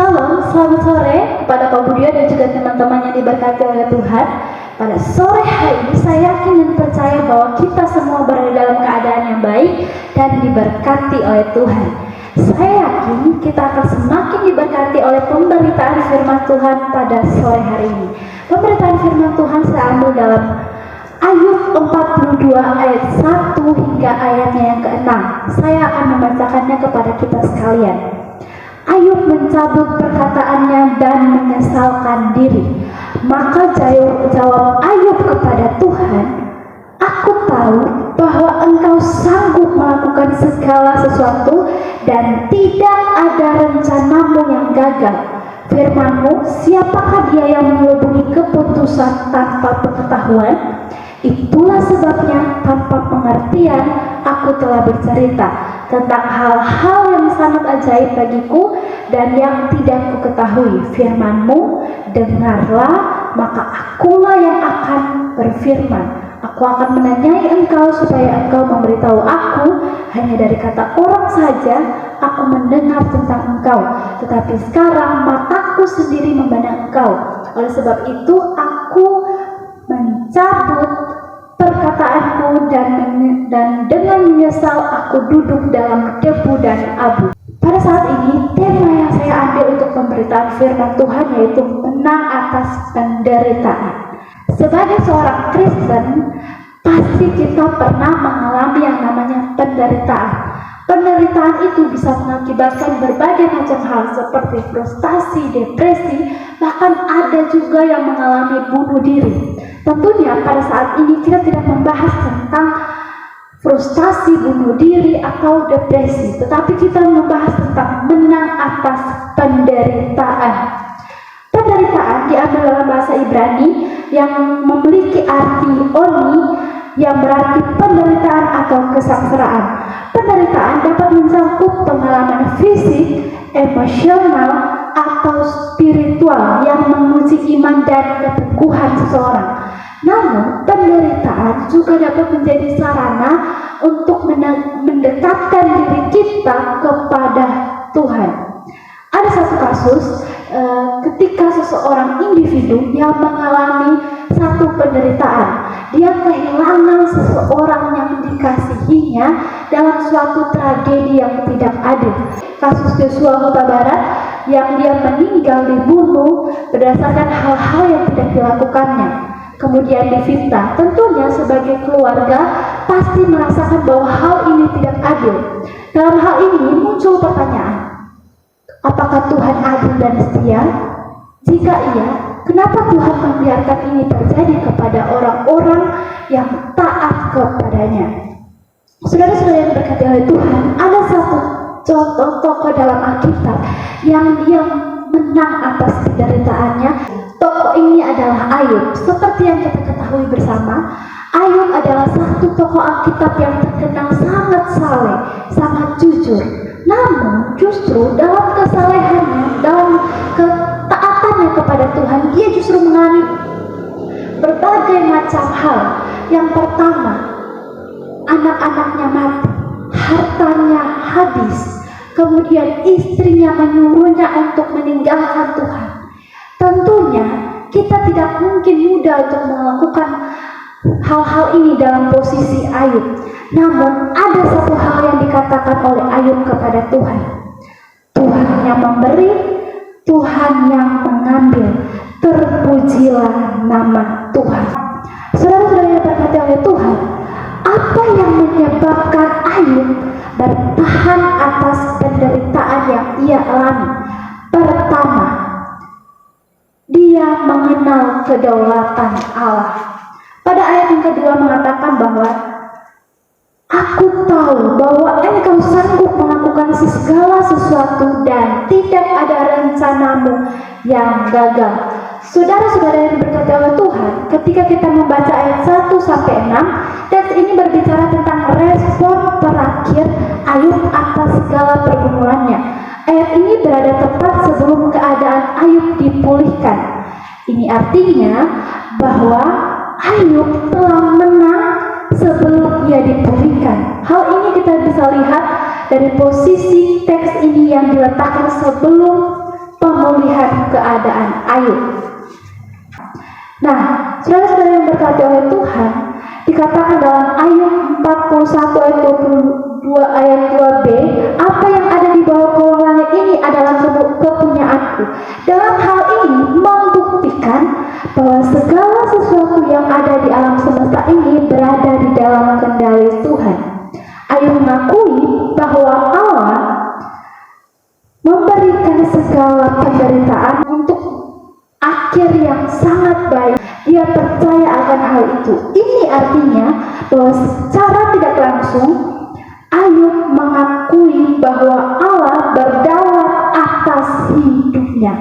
Shalom, selamat sore kepada Pak Budio dan juga teman-teman yang diberkati oleh Tuhan. Pada sore hari ini saya yakin dan percaya bahwa kita semua berada dalam keadaan yang baik dan diberkati oleh Tuhan. Saya yakin kita akan semakin diberkati oleh pemberitaan firman Tuhan pada sore hari ini. Pemberitaan firman Tuhan saya ambil dalam Ayub 42 ayat 1 hingga ayatnya yang ke-6. Saya akan membacakannya kepada kita sekalian. Ayub mencabut perkataannya dan menyesalkan diri. Maka jawab Ayub kepada Tuhan, "Aku tahu bahwa Engkau sanggup melakukan segala sesuatu dan tidak ada rencanamu yang gagal. Firman-Mu, siapakah dia yang menghubungi keputusan tanpa pengetahuan? Itulah sebabnya tanpa pengertian aku telah bercerita tentang hal-hal yang sangat ajaib bagiku dan yang tidak ku ketahui. Firman-Mu, dengarlah, maka akulah yang akan berfirman. Aku akan menanyai Engkau supaya Engkau memberitahu aku. Hanya dari kata orang saja aku mendengar tentang Engkau, tetapi sekarang mataku sendiri memandang Engkau. Oleh sebab itu aku mencabut perkataanku dan dengan menyesal aku duduk dalam debu dan abu." Pada saat ini tema yang saya ambil untuk pemberitaan firman Tuhan yaitu menang atas penderitaan. Sebagai seorang Kristen, pasti kita pernah mengalami yang namanya penderitaan. Penderitaan itu bisa mengakibatkan berbagai macam hal seperti frustasi, depresi, bahkan ada juga yang mengalami bunuh diri. Tentunya pada saat ini kita tidak membahas tentang frustasi, bunuh diri, atau depresi, tetapi kita membahas tentang menang atas penderitaan. Penderitaan diambil dalam bahasa Ibrani yang memiliki arti oni, yang berarti penderitaan atau kesengsaraan. Penderitaan dapat mencakup pengalaman fisik, emosional, atau spiritual yang menguji iman dan keteguhan seseorang. Namun, penderitaan juga dapat menjadi sarana untuk mendekatkan diri kita kepada Tuhan. Ada satu kasus ketika seseorang individu yang mengalami satu penderitaan. Dia kehilangan seseorang yang dikasihinya dalam suatu tragedi yang tidak adil. Kasus Joshua Huta Barat yang dia meninggal dibunuh berdasarkan hal-hal yang tidak dilakukannya, kemudian difitnah. Tentunya sebagai keluarga pasti merasakan bahwa hal ini tidak adil. Dalam hal ini muncul pertanyaan, apakah Tuhan adil dan setia? Jika iya, kenapa Tuhan membiarkan ini terjadi kepada orang-orang yang taat kepadanya? Saudara-saudara yang diberkati oleh Tuhan, ada satu contoh tokoh dalam Alkitab yang dia menang atas penderitaannya. Tokoh ini adalah Ayub. Seperti yang kita ketahui bersama, Ayub adalah satu tokoh Alkitab yang terkenal sangat saleh, sangat jujur. Namun justru dalam kesalehannya, dalam ketaatannya kepada Tuhan, dia justru mengalami berbagai macam hal. Yang pertama, anak-anaknya mati, hartanya habis, kemudian istrinya menyuruhnya untuk meninggalkan Tuhan. Tentunya kita tidak mungkin mudah untuk melakukan hal-hal ini dalam posisi Ayub. Namun ada satu hal yang dikatakan oleh Ayub kepada Tuhan. Tuhan yang memberi, Tuhan yang mengambil. Terpujilah nama Tuhan. Saudara-saudara yang diberkati oleh Tuhan, apa yang menyebabkan Ayub bertahan atas penderitaan yang ia alami? Pertama, dia mengenal kedaulatan Allah. Pada ayat yang kedua mengatakan bahwa aku tahu bahwa Engkau sanggup melakukan segala sesuatu dan tidak ada rencanamu yang gagal. Saudara-saudara yang diberkati oleh Tuhan, ketika kita membaca ayat 1-6, teks ini berbicara tentang respon terakhir Ayub atas segala pergumulannya. Ayat ini berada tepat sebelum keadaan Ayub dipulihkan. Ini artinya bahwa Ayub telah menang sebelum ia dipulihkan. Hal ini kita bisa lihat dari posisi teks ini yang diletakkan sebelum pemulihan keadaan Ayub. Nah, saudara-saudara yang berkati oleh Tuhan, dikatakan dalam Ayub 41 ayat 22 ayat 2b, apa yang ada di bawah kolong langit ini adalah kepunyaanku. Dalam hal ini membuktikan bahwa segala sesuatu yang ada di alam semesta ini berada di dalam kendali Tuhan. Ayub mengakui bahwa Allah memberikan segala penderitaan untuk akhir yang sangat baik. Dia percaya akan hal itu. Ini artinya bahwa secara tidak langsung Ayub mengakui bahwa Allah berdaulat atas hidupnya.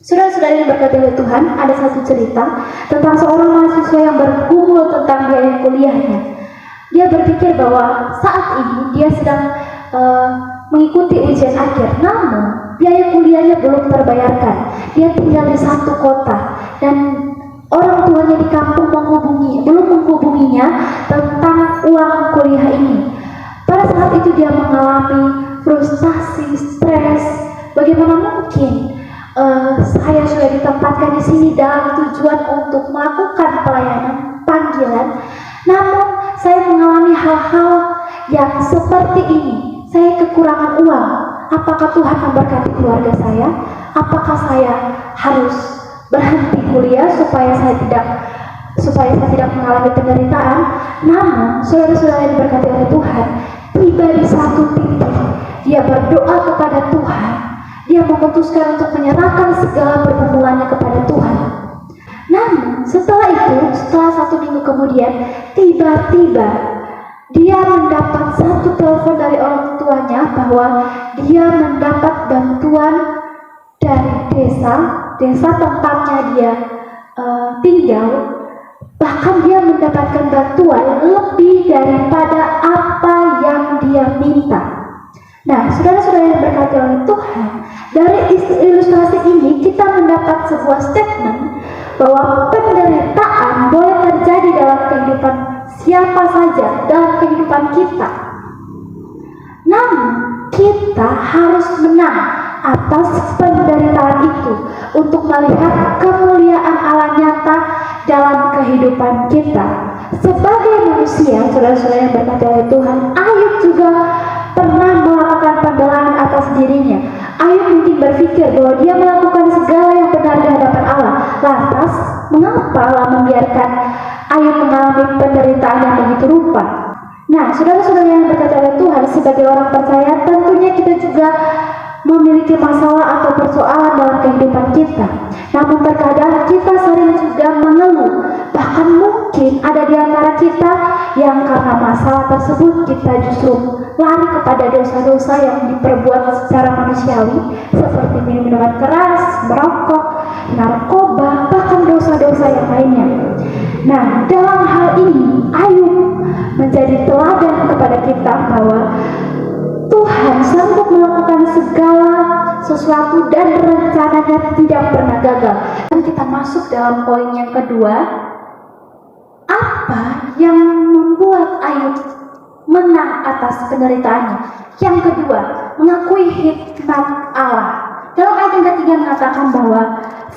Saudara-saudara yang berkati oleh Tuhan, ada satu cerita tentang seorang mahasiswa yang bergumul tentang biaya kuliahnya. Dia berpikir bahwa saat ini dia sedang mengikuti ujian akhir, namun biaya kuliahnya belum terbayarkan. Dia tinggal di satu kota dan orang tuanya di kampung belum menghubunginya tentang uang kuliah ini. Pada saat itu dia mengalami frustasi, stres. Bagaimana mungkin saya sudah ditempatkan di sini dalam tujuan untuk melakukan pelayanan panggilan, namun saya mengalami hal-hal yang seperti ini. Saya kekurangan uang. Apakah Tuhan memberkati keluarga saya? Apakah saya harus berhenti kuliah supaya saya tidak mengalami penderitaan? Namun, saudara-saudara yang diberkati oleh Tuhan, tiba di satu titik, dia berdoa kepada Tuhan. Dia memutuskan untuk menyerahkan segala pergumulannya kepada Tuhan. Namun, setelah satu minggu kemudian, tiba-tiba dia mendapat satu telepon dari orang tuanya bahwa dia mendapat bantuan dari desa tempatnya dia tinggal. Bahkan dia mendapatkan bantuan lebih daripada apa yang dia minta. Nah, saudara-saudara yang berkati oleh Tuhan, dari ilustrasi ini kita mendapat sebuah statement bahwa penderitaan boleh terjadi dalam kehidupan siapa saja, dalam kehidupan kita. Namun, kita harus menang atas penderitaan itu untuk melihat kemuliaan Allah nyata dalam kehidupan kita. Sebagai manusia, saudara-saudara yang berkati oleh Tuhan, Ayub juga pernah melakukan pembelaan atas dirinya. Ayub mungkin berpikir bahwa dia melakukan segala yang benar di hadapan Allah. Lantas, mengapa Allah membiarkan Ayub mengalami penderitaan yang begitu rupa? Nah, saudara-saudara yang berkati oleh Tuhan, sebagai orang percaya, tentunya kita juga memiliki masalah atau persoalan dalam kehidupan kita. Namun terkadang kita sering juga mengeluh. Bahkan mungkin ada di antara kita yang karena masalah tersebut kita justru lari kepada dosa-dosa yang diperbuat secara manusiawi, seperti minum-minuman keras, merokok, narkoba, bahkan dosa-dosa yang lainnya. Nah, dalam hal ini Ayub menjadi teladan kepada kita bahwa Tuhan sanggup melakukan segala sesuatu dan rencananya tidak pernah gagal. Dan kita masuk dalam poin yang kedua, apa yang membuat Ayub menang atas penderitaannya? Yang kedua, mengakui hikmat Allah. Dalam ayat yang ketiga mengatakan bahwa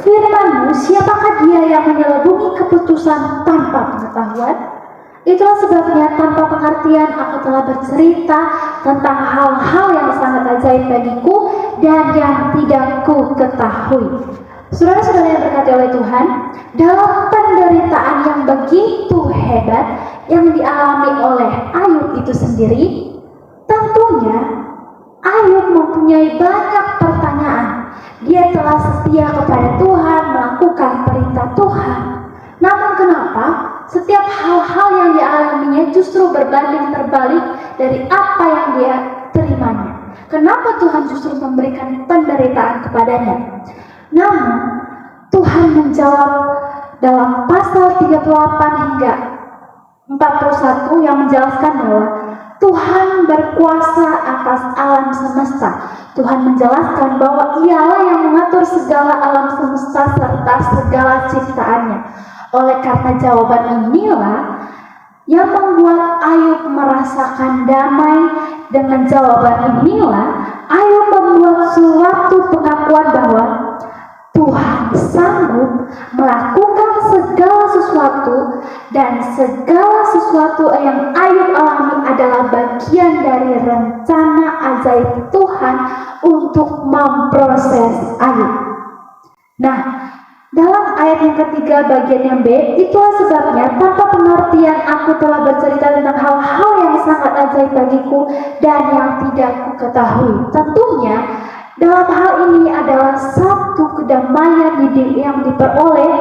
firman-Mu, siapakah dia yang menyelubungi keputusan tanpa pengetahuan? Itulah sebabnya tanpa pengertian aku telah bercerita tentang hal-hal yang sangat ajaib bagiku dan yang tidak ku ketahui. Saudara-saudara yang berkati oleh Tuhan, dalam penderitaan yang begitu hebat yang dialami oleh Ayub itu sendiri, tentunya Ayub mempunyai banyak pertanyaan. Dia telah setia kepada Tuhan, melakukan perintah Tuhan. Namun kenapa setiap hal-hal yang dialaminya justru berbanding terbalik dari apa yang dia terimanya? Kenapa Tuhan justru memberikan penderitaan kepadanya? Namun Tuhan menjawab dalam pasal 38 hingga 41 yang menjelaskan bahwa Tuhan berkuasa atas alam semesta. Tuhan menjelaskan bahwa Ialah yang mengatur segala alam semesta serta segala ciptaannya. Oleh karena jawaban inilah yang membuat Ayub merasakan damai. Dengan jawaban inilah Ayub membuat suatu pengakuan bahwa Tuhan sanggup melakukan segala sesuatu, dan segala sesuatu yang Ayub alami adalah bagian dari rencana ajaib Tuhan untuk memproses Ayub. Nah, dalam ayat yang ketiga bagian yang B, itulah sebabnya tanpa pengertian aku telah bercerita tentang hal-hal yang sangat ajaib bagiku dan yang tidak ku ketahui. Tentunya dalam hal ini adalah satu kedamaian yang diperoleh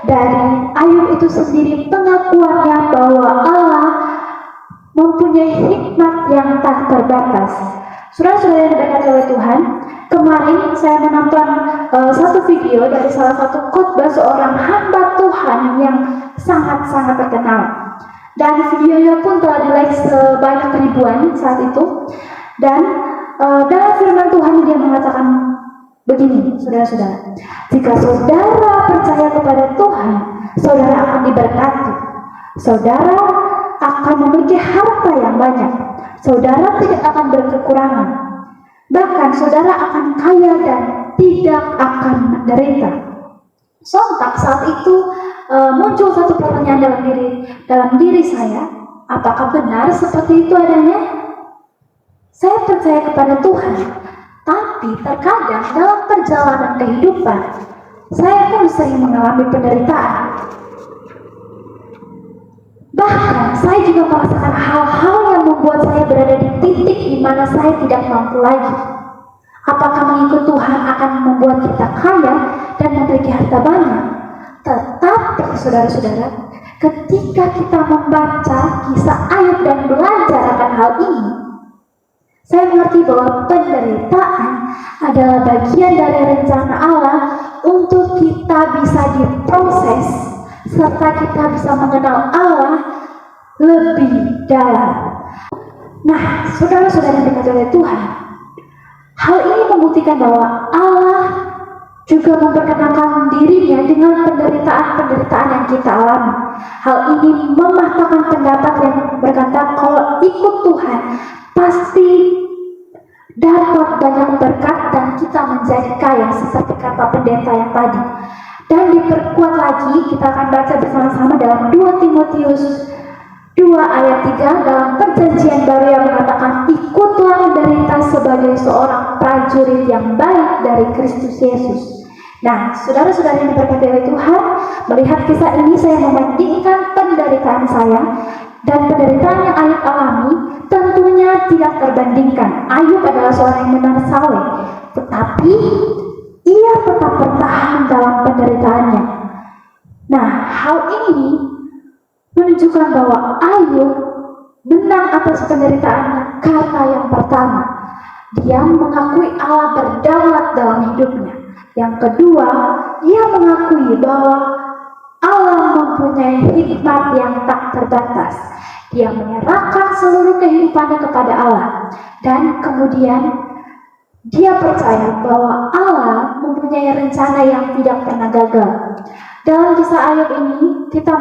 dari Ayub itu sendiri, pengakuannya bahwa Allah mempunyai hikmat yang tak terbatas. Saudara-saudara yang diberkati oleh Tuhan, kemarin saya menonton satu video dari salah satu khotbah seorang hamba Tuhan yang sangat-sangat terkenal, dan videonya pun telah di-like sebanyak ribuan saat itu. Dan dalam firman Tuhan dia mengatakan begini, saudara-saudara, jika saudara percaya kepada Tuhan, saudara akan diberkati, saudara akan memiliki harta yang banyak, saudara tidak akan berkekurangan, bahkan saudara akan kaya dan tidak akan menderita. Sontak saat itu muncul satu pertanyaan dalam diri saya, apakah benar seperti itu adanya? Saya percaya kepada Tuhan, tapi terkadang dalam perjalanan kehidupan saya pun sering mengalami penderitaan. Bahkan saya juga merasakan hal-hal yang membuat saya berada di titik di mana saya tidak mampu lagi. Apakah mengikut Tuhan akan membuat kita kaya dan memiliki harta banyak? Tetapi saudara-saudara, ketika kita membaca kisah Ayub dan belajar akan hal ini, saya mengerti bahwa penderitaan adalah bagian dari rencana Allah untuk kita bisa diproses, serta kita bisa mengenal Allah lebih dalam. Nah, saudara-saudara yang diberkati oleh Tuhan, hal ini membuktikan bahwa Allah juga memperkenalkan dirinya dengan penderitaan-penderitaan yang kita alami. Hal ini mematahkan pendapat yang berkata kalau ikut Tuhan pasti dapat banyak berkat dan kita menjadi kaya, seperti kata pendeta yang tadi. Dan diperkuat lagi, kita akan baca bersama-sama dalam 2 Timotius 2 ayat 3 dalam perjanjian baru yang mengatakan, ikutlah menderita sebagai seorang prajurit yang baik dari Kristus Yesus. Nah, saudara-saudara yang diberkati oleh Tuhan, melihat kisah ini saya membandingkan penderitaan saya dan penderitaan yang Ayub alami, tentunya tidak terbandingkan. Ayub adalah seorang yang benar saleh, tetapi ia tetap bertahan dalam penderitaannya. Nah, hal ini menunjukkan bahwa Ayub menang atas penderitaannya karena yang pertama, dia mengakui Allah berdaulat dalam hidupnya. Yang kedua, dia mengakui bahwa Allah mempunyai hikmat yang tak terbatas. Dia menyerahkan seluruh kehidupannya kepada Allah. Dan kemudian dia percaya bahwa Allah mempunyai rencana yang tidak pernah gagal. Dalam kisah Ayub ini kita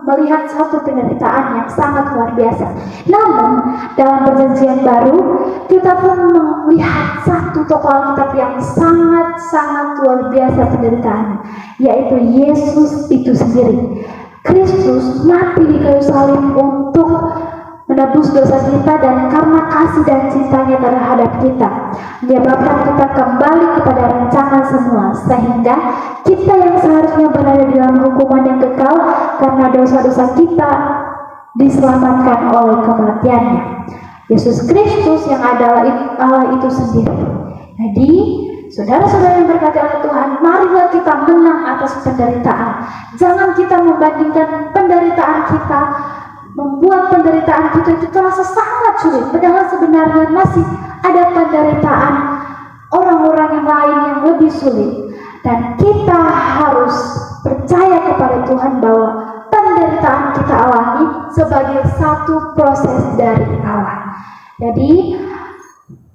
melihat satu penderitaan yang sangat luar biasa. Namun dalam perjanjian baru kita pun melihat satu tokoh Alkitab yang sangat-sangat luar biasa penderitaannya, yaitu Yesus itu sendiri. Kristus mati di kayu salib untuk menebus dosa kita, dan karena kasih dan cintanya terhadap kita menyebabkan kita kembali kepada rencana semula, sehingga kita yang seharusnya berada di dalam hukuman yang kekal karena dosa-dosa kita diselamatkan oleh kematiannya. Yesus Kristus yang adalah Allah itu sendiri. Jadi saudara-saudara yang berkati oleh Tuhan, marilah kita menang atas penderitaan. Jangan kita membandingkan penderitaan kita, membuat penderitaan kita itu terasa sangat sulit, padahal sebenarnya masih ada penderitaan orang-orang yang lain yang lebih sulit. Dan kita harus percaya kepada Tuhan bahwa penderitaan kita alami sebagai satu proses dari Allah. Jadi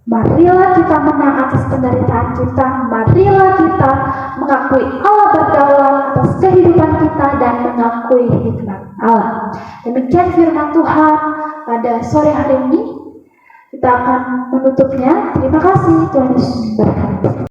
marilah kita menang atas penderitaan kita, marilah kita mengakui Allah berdaulat atas kehidupan kita dan mengakui hikmat Allah. Demikian firman Tuhan pada sore hari ini. kita akan menutupnya. Terima kasih, Tuhan Yesus memberkati.